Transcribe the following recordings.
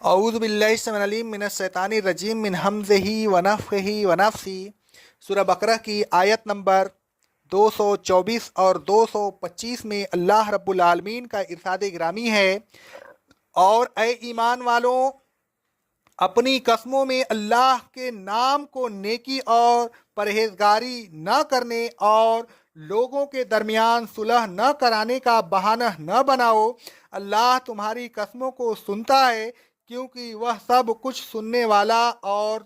اعوذ باللہ السمیع العلیم من الشیطان الرجیم من حمزہ ونفخہ ونفثہ۔ سورہ بقرہ کی آیت نمبر 224 اور 225 میں اللہ رب العالمین کا ارشاد گرامی ہے، اور اے ایمان والوں، اپنی قسموں میں اللہ کے نام کو نیکی اور پرہیزگاری نہ کرنے اور لوگوں کے درمیان صلح نہ کرانے کا بہانہ نہ بناؤ۔ اللہ تمہاری قسموں کو سنتا ہے، کیونکہ وہ سب کچھ سننے والا اور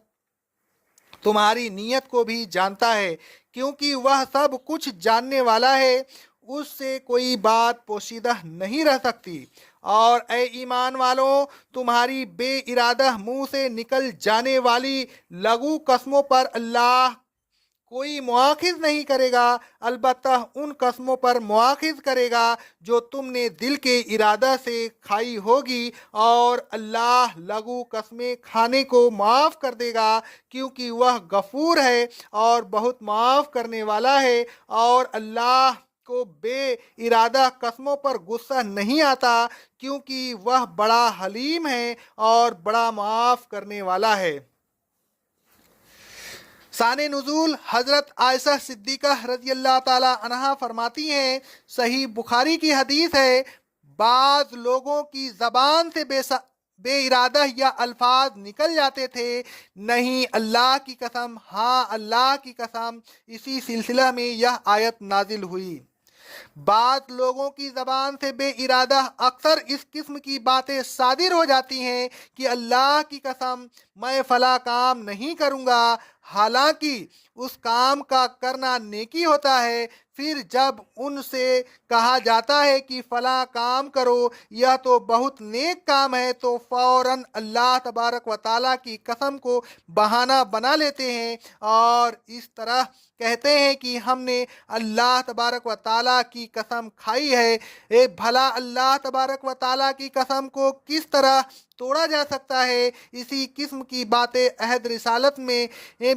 تمہاری نیت کو بھی جانتا ہے، کیونکہ وہ سب کچھ جاننے والا ہے۔ اس سے کوئی بات پوشیدہ نہیں رہ سکتی۔ اور اے ایمان والوں، تمہاری بے ارادہ منہ سے نکل جانے والی لغو قسموں پر اللہ کوئی مواخذ نہیں کرے گا، البتہ ان قسموں پر مواخذ کرے گا جو تم نے دل کے ارادہ سے کھائی ہوگی، اور اللہ لغو قسمیں کھانے کو معاف کر دے گا، کیونکہ وہ غفور ہے اور بہت معاف کرنے والا ہے۔ اور اللہ کو بے ارادہ قسموں پر غصہ نہیں آتا، کیونکہ وہ بڑا حلیم ہے اور بڑا معاف کرنے والا ہے۔ شان نزول حضرت عائشہ صدیقہ رضی اللہ تعالی عنہا فرماتی ہیں، صحیح بخاری کی حدیث ہے، بعض لوگوں کی زبان سے بے ارادہ یا الفاظ نکل جاتے تھے، نہیں اللہ کی قسم، ہاں اللہ کی قسم۔ اسی سلسلہ میں یہ آیت نازل ہوئی۔ بعض لوگوں کی زبان سے بے ارادہ اکثر اس قسم کی باتیں صادر ہو جاتی ہیں کہ اللہ کی قسم میں فلاں کام نہیں کروں گا، حالانکہ اس کام کا کرنا نیکی ہوتا ہے۔ پھر جب ان سے کہا جاتا ہے کہ فلاں کام کرو، یہ تو بہت نیک کام ہے، تو فوراً اللہ تبارک و تعالیٰ کی قسم کو بہانہ بنا لیتے ہیں اور اس طرح کہتے ہیں کہ ہم نے اللہ تبارک و تعالیٰ کی قسم کھائی ہے۔ اے بھلا اللہ تبارک و تعالیٰ کی قسم کو کس طرح توڑا جا سکتا ہے؟ اسی قسم کی باتیں عہد رسالت میں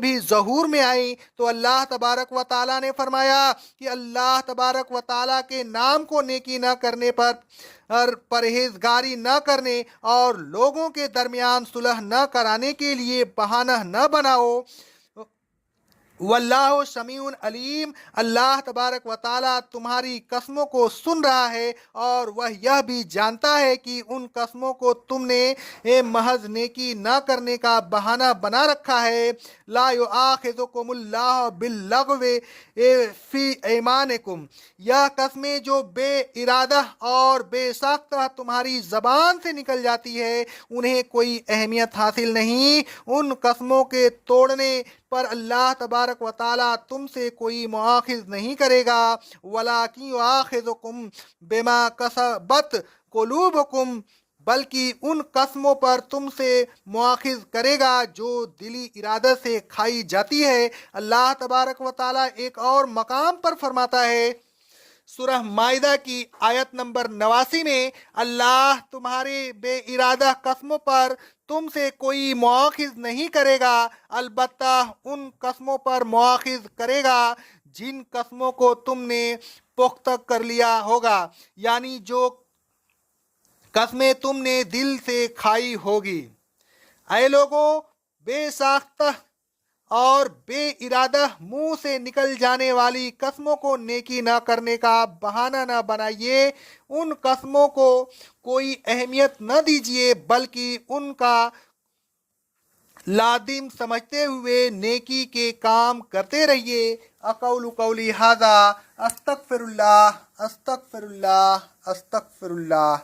بھی ظہور میں آئیں تو اللہ تبارک و تعالیٰ نے فرمایا کہ اللہ تبارک و تعالیٰ کے نام کو نیکی نہ کرنے پر پرہیزگاری نہ کرنے اور لوگوں کے درمیان صلح نہ کرانے کے لیے بہانہ نہ بناؤ۔ واللہ سمیع علیم، اللہ تبارک و تعالیٰ تمہاری قسموں کو سن رہا ہے، اور وہ یہ بھی جانتا ہے کہ ان قسموں کو تم نے محض نیکی نہ کرنے کا بہانہ بنا رکھا ہے۔ لا یؤاخذکم اللہ باللغو فی ایمانکم، یہ قسمیں جو بے ارادہ اور بے ساختہ تمہاری زبان سے نکل جاتی ہے، انہیں کوئی اہمیت حاصل نہیں۔ ان قسموں کے توڑنے پر اللہ تبارک و تعالیٰ تم سے کوئی مواخذ نہیں کرے گا، وَلَٰكِن يُؤَاخِذُكُم بِمَا كَسَبَتْ قُلُوبُكُم، بلکہ ان قسموں پر تم سے مواخذ کرے گا جو دلی ارادہ سے کھائی جاتی ہے۔ اللہ تبارک و تعالیٰ ایک اور مقام پر فرماتا ہے، سورہ مائدہ کی آیت نمبر 89 میں، اللہ تمہارے بے ارادہ قسموں پر تم سے کوئی مواخذ نہیں کرے گا، البتہ ان قسموں پر مواخذ کرے گا جن قسموں کو تم نے پختہ کر لیا ہوگا، یعنی جو قسمیں تم نے دل سے کھائی ہوگی۔ اے لوگوں، بے ساختہ اور بے ارادہ منہ سے نکل جانے والی قسموں کو نیکی نہ کرنے کا بہانہ نہ بنائیے، ان قسموں کو کوئی اہمیت نہ دیجیے، بلکہ ان کا لازم سمجھتے ہوئے نیکی کے کام کرتے رہیے۔ اقول قولی ھذا، استغفر اللہ، استغفر اللہ، استغفر اللہ۔